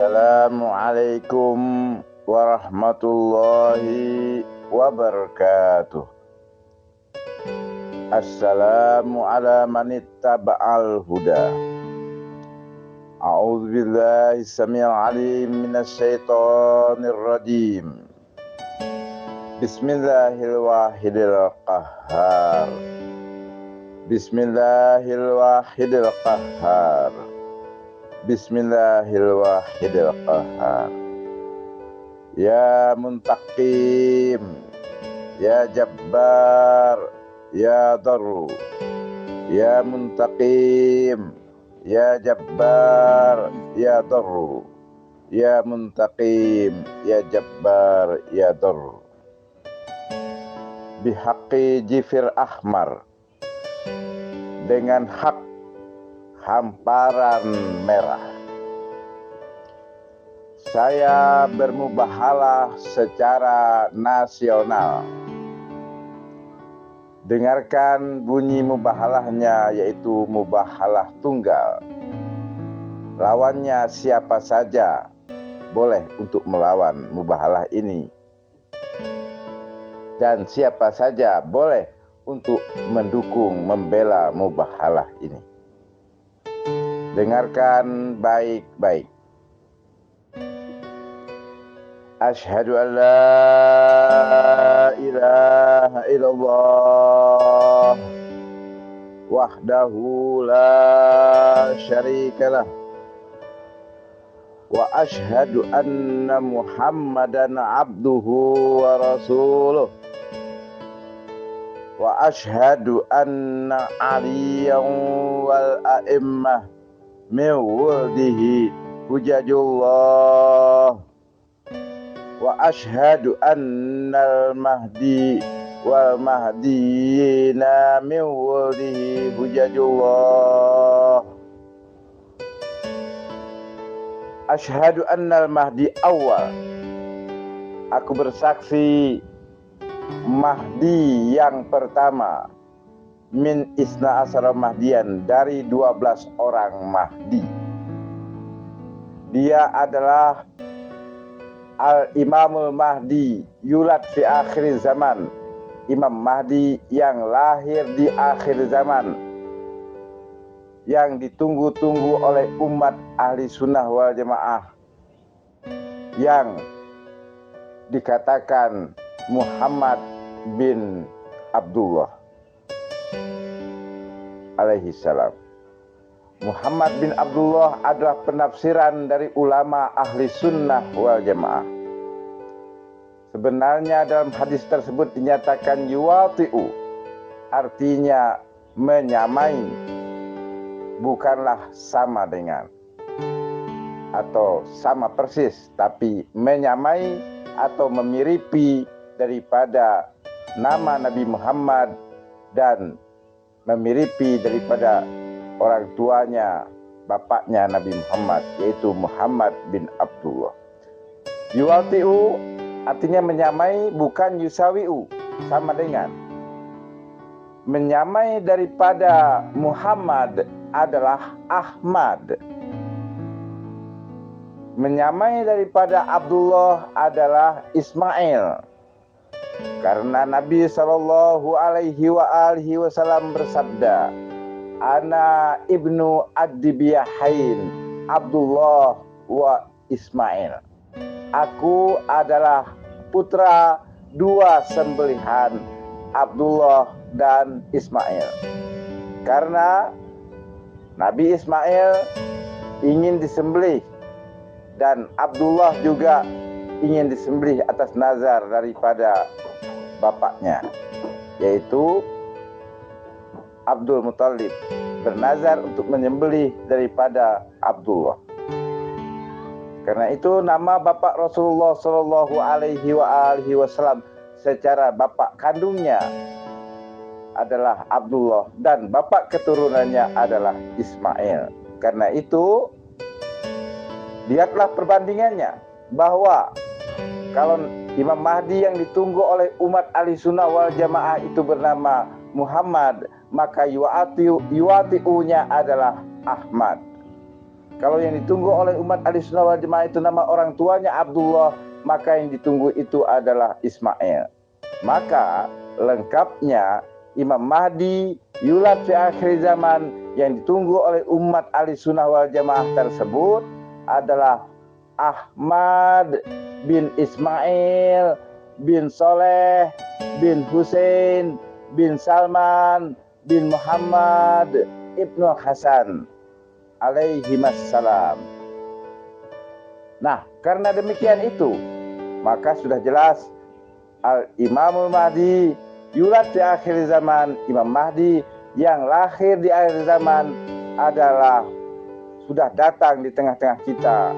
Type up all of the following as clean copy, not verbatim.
Assalamualaikum warahmatullahi wabarakatuh. Assalamu ala manittaba'al huda. A'udzu billahi samil alim minasyaitonir rajim. Bismillahil wahidil qahhar. Bismillahil wahidil qahhar. Bismillahirrahmanirrahim. Ya Muntaqim, Ya Jabbar, Ya Darru. Ya Muntaqim, Ya Jabbar, Ya Darru. Ya Muntaqim, Ya Jabbar, Ya Darru. Bihaqqi Jifir Ahmar, dengan hak hamparan merah, saya bermubahalah secara nasional. Dengarkan bunyi mubahalahnya, yaitu mubahalah tunggal. Lawannya siapa saja boleh untuk melawan mubahalah ini, dan siapa saja boleh untuk mendukung, membela mubahalah ini. Dengarkan baik-baik. Asyhadu an la ilaha illallah wahdahu la syarikalah wa asyhadu anna Muhammadan abduhu wa rasuluh wa asyhadu anna aliyan wal a'immah min wuldihi hujajullah wa asyhadu annal mahdi wal mahdiyina min wuldihi hujajullah. Asyhadu annal mahdi awal, aku bersaksi Mahdi yang pertama, min isna asara mahdian, dari 12 orang Mahdi. Dia adalah Al-Imamul Mahdi yulad fi akhir zaman, Imam Mahdi yang lahir di akhir zaman, yang ditunggu-tunggu oleh umat ahli sunnah wal jamaah, yang dikatakan Muhammad bin Abdullah alaihi salam. Muhammad bin Abdullah adalah penafsiran dari ulama ahli sunnah wal jamaah. Sebenarnya dalam hadis tersebut dinyatakan yuwati'u, artinya menyamai, bukanlah sama dengan atau sama persis, tapi menyamai atau memiripi daripada nama Nabi Muhammad dan memiripi daripada orang tuanya, bapaknya Nabi Muhammad, yaitu Muhammad bin Abdullah. Yuwati'u artinya menyamai, bukan yusawi'u, sama dengan. Menyamai daripada Muhammad adalah Ahmad. Menyamai daripada Abdullah adalah Ismail. Karena Nabi SAW bersabda, Ana ibnu ad-dibiyahain, Abdullah wa Ismail. Aku adalah putra dua sembelihan, Abdullah dan Ismail. Karena Nabi Ismail ingin disembelih dan Abdullah juga ingin disembelih atas nazar daripada bapaknya, yaitu Abdul Muthalib bernazar untuk menyembelih daripada Abdullah. Karena itu nama bapak Rasulullah Shallallahu Alaihi Wasallam secara bapak kandungnya adalah Abdullah dan bapak keturunannya adalah Ismail. Karena itu lihatlah perbandingannya, bahwa kalau Imam Mahdi yang ditunggu oleh umat ahli sunnah wal jamaah itu bernama Muhammad, maka yuwati'unya adalah Ahmad. Kalau yang ditunggu oleh umat Ahlussunnah wal Jamaah itu nama orang tuanya Abdullah, maka yang ditunggu itu adalah Ismail. Maka lengkapnya Imam Mahdi yulad fi akhir zaman yang ditunggu oleh umat Ahlussunnah wal Jamaah tersebut adalah Ahmad bin Ismail bin Soleh bin Hussein bin Salman bin Muhammad Ibnu Hasan alaihimassalam. Nah, karena demikian itu, maka sudah jelas Al-Imamul Mahdi yulad di akhir zaman. Imam Mahdi yang lahir di akhir zaman adalah sudah datang di tengah-tengah kita,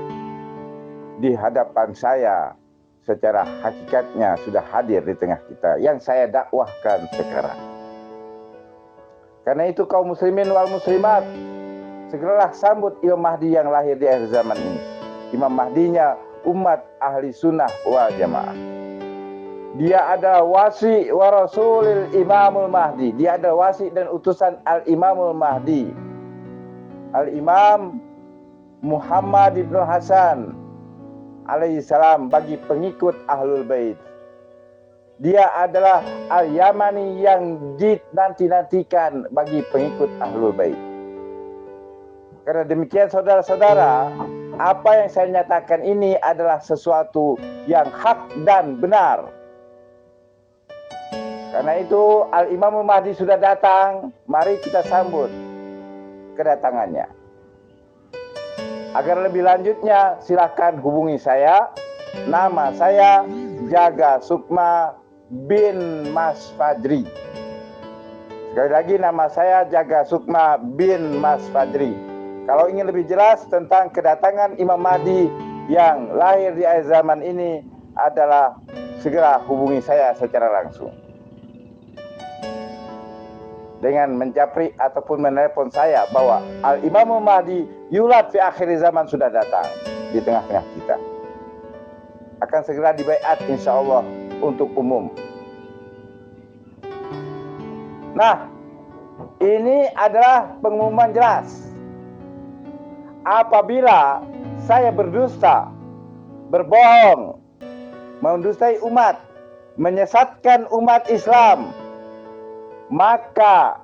di hadapan saya, secara hakikatnya sudah hadir di tengah kita yang saya dakwahkan sekarang. Karena itu kaum muslimin wal muslimat, segeralah sambut Imam Mahdi yang lahir di akhir zaman ini. Imam Mahdinya umat ahli sunnah wal jamaah. Dia adalah wasi wa rasulil imamul mahdi. Dia adalah wasi dan utusan al-imamul mahdi, al-imam Muhammad ibn Hasan alaihissalam bagi pengikut ahlul bait. Dia adalah al-yamani yang dinanti-nantikan bagi pengikut ahlul bait. Karena demikian saudara-saudara, apa yang saya nyatakan ini adalah sesuatu yang hak dan benar. Karena itu Al-Imamul Mahdi sudah datang, mari kita sambut kedatangannya. Agar lebih lanjutnya silakan hubungi saya. Nama saya Jaga Sukma bin Mas Fadri. Sekali lagi nama saya Jaga Sukma bin Mas Fadri. Kalau ingin lebih jelas tentang kedatangan Imam Mahdi yang lahir di akhir zaman ini adalah segera hubungi saya secara langsung. Dengan menjapri ataupun menelepon saya bahwa Al-Imamul Mahdi yulad fi akhir zaman sudah datang di tengah-tengah kita. Akan segera dibaiat insyaallah untuk umum. Nah, ini adalah pengumuman jelas. Apabila saya berdusta, berbohong, mendustai umat, menyesatkan umat Islam, maka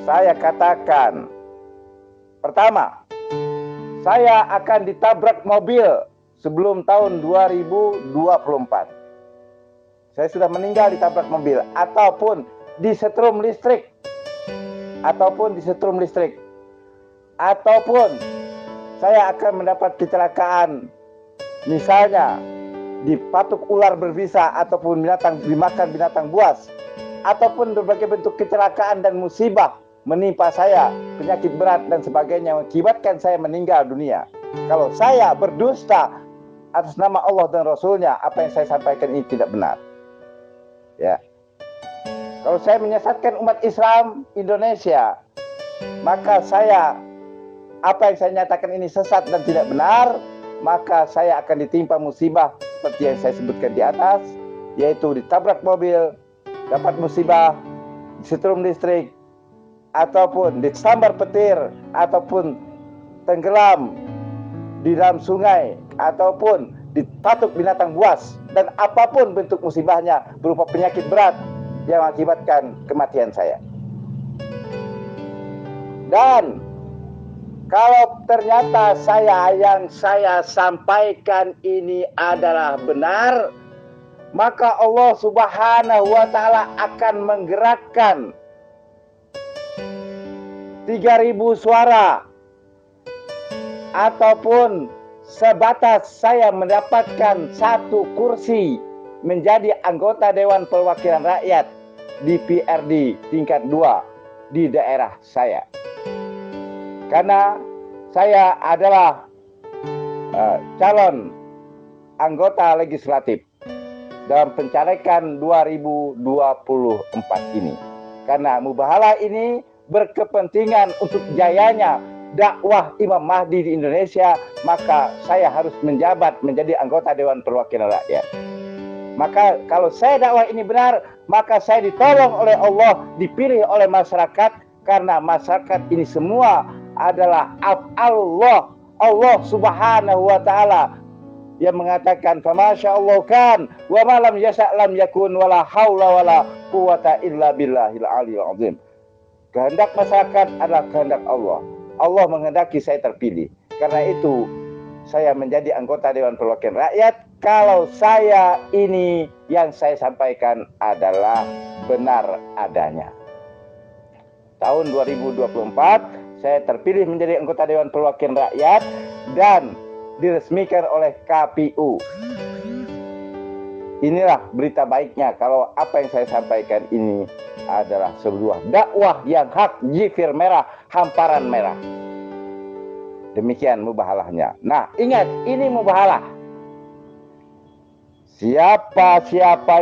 saya katakan, pertama, saya akan ditabrak mobil sebelum tahun 2024. Saya sudah meninggal ditabrak mobil ataupun disetrum listrik, ataupun saya akan mendapat kecelakaan, misalnya dipatuk ular berbisa ataupun dimakan binatang buas, ataupun berbagai bentuk kecelakaan dan musibah menimpa saya, penyakit berat dan sebagainya mengakibatkan saya meninggal dunia. Kalau saya berdusta atas nama Allah dan Rasulnya, apa yang saya sampaikan ini tidak benar. Ya. Kalau saya menyesatkan umat Islam Indonesia, maka apa yang saya nyatakan ini sesat dan tidak benar, maka saya akan ditimpa musibah seperti yang saya sebutkan di atas, yaitu ditabrak mobil, dapat musibah, disetrum listrik, ataupun disambar petir, ataupun tenggelam di dalam sungai, ataupun dipatuk binatang buas, dan apapun bentuk musibahnya berupa penyakit berat yang mengakibatkan kematian saya. Dan kalau ternyata yang saya sampaikan ini adalah benar, maka Allah Subhanahu wa Ta'ala akan menggerakkan 3.000 suara, ataupun sebatas saya mendapatkan 1 kursi menjadi anggota Dewan Perwakilan Rakyat DPRD tingkat 2 di daerah saya. Karena saya adalah calon anggota legislatif dalam pencalekan 2024 ini. Karena mubahalah ini berkepentingan untuk jayanya dakwah Imam Mahdi di Indonesia, maka saya harus menjabat menjadi anggota Dewan Perwakilan Rakyat. Maka kalau saya dakwah ini benar, maka saya ditolong oleh Allah, dipilih oleh masyarakat, karena masyarakat ini semua adalah Allah, Allah Subhanahu wa taala yang mengatakan famasya Allah kan wa ma lam yasha lam yakun wala haula wala quwata illa billahil aliyil azim. Kehendak masyarakat adalah kehendak Allah. Allah menghendaki saya terpilih. Karena itu saya menjadi anggota Dewan Perwakilan Rakyat kalau saya ini yang saya sampaikan adalah benar adanya. Tahun 2024 saya terpilih menjadi anggota Dewan Perwakilan Rakyat dan diresmikan oleh KPU. Inilah berita baiknya kalau apa yang saya sampaikan ini adalah sebuah dakwah yang hak, jifir merah, hamparan merah. Demikian mubahalahnya. Nah, ingat, ini mubahalah. Siapa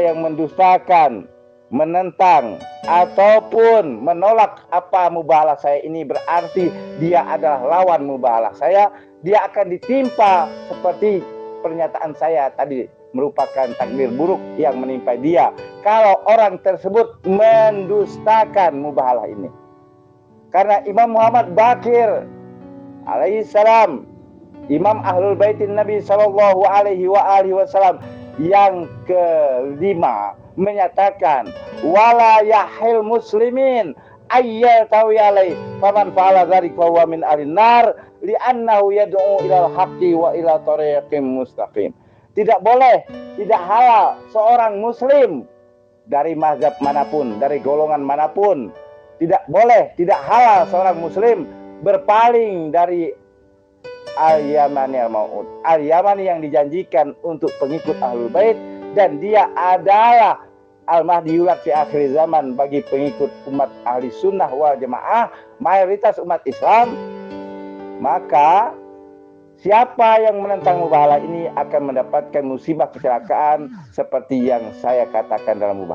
yang mendustakan, menentang, ataupun menolak apa mubahalah saya ini, berarti dia adalah lawan mubahalah saya. Dia akan ditimpa seperti pernyataan saya tadi, merupakan takdir buruk yang menimpa dia kalau orang tersebut mendustakan mubahalah ini. Karena Imam Muhammad Baqir alaihissalam, Imam Ahlul Baitin Nabi sallallahu alaihi wasallam yang kelima menyatakan wala yahil muslimin ayyal tawiyalai faman fa'ala dzalika huwa min ahli nar li'annahu yad'u ilal haqqi wa ila tariqim mustaqim. Tidak boleh, tidak halal seorang muslim dari mazhab manapun, dari golongan manapun, tidak boleh, tidak halal seorang muslim berpaling dari al-yamani al-maut, al-yamani yang dijanjikan untuk pengikut Ahlul Bait, dan dia adalah al-mahdi yulad fi akhir zaman bagi pengikut umat ahli sunnah wal jamaah, mayoritas umat Islam. Maka siapa yang menentang mubahalah ini akan mendapatkan musibah kecelakaan seperti yang saya katakan dalam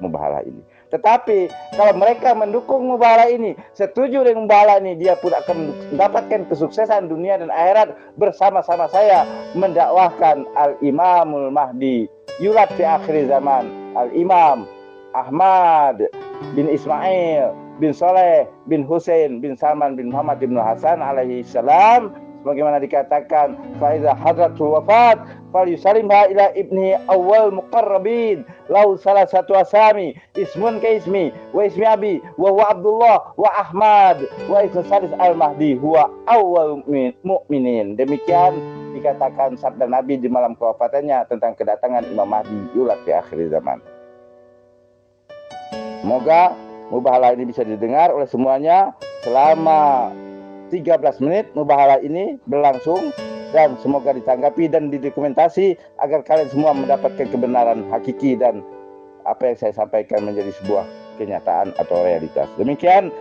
mubahalah ini. Tetapi kalau mereka mendukung mubahalah ini, setuju dengan mubahalah ini, dia pun akan mendapatkan kesuksesan dunia dan akhirat bersama-sama saya mendakwahkan Al-Imamul Mahdi yulad fi akhir zaman, Al-Imam Ahmad bin Ismail bin Saleh bin Hussein bin Salman bin Muhammad bin Hasan alaihi salam, sebagaimana dikatakan faiza hadratul wafat fal yusalimha ila ibni awal muqarrabin lau salah satu asami ismun ka ismi wa ismi abi wa huwa Abdullah wa Ahmad wa ismu sadis al-mahdi huwa awal mu'minin. Demikian dikatakan sabda Nabi di malam kewafatannya tentang kedatangan Imam Mahdi yulad di akhir zaman. Semoga mubahalah ini bisa didengar oleh semuanya selama 13 menit. Mubahalah ini berlangsung dan semoga ditanggapi dan didokumentasi agar kalian semua mendapatkan kebenaran hakiki dan apa yang saya sampaikan menjadi sebuah kenyataan atau realitas. Demikian,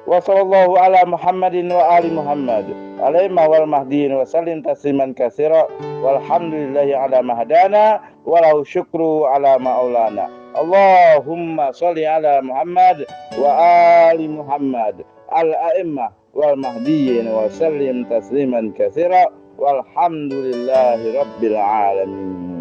wassallallahu ala Muhammadin wa ali Muhammad alaihi wal mahdiin wa sallim tasliman katsira walhamdulillahi ala mahdana walau syukru ala maulana. Allahumma sholli ala Muhammad wa ali Muhammad al-a'immah wal mahdiin wa sallim tasliman katsira walhamdulillahi rabbil alamin.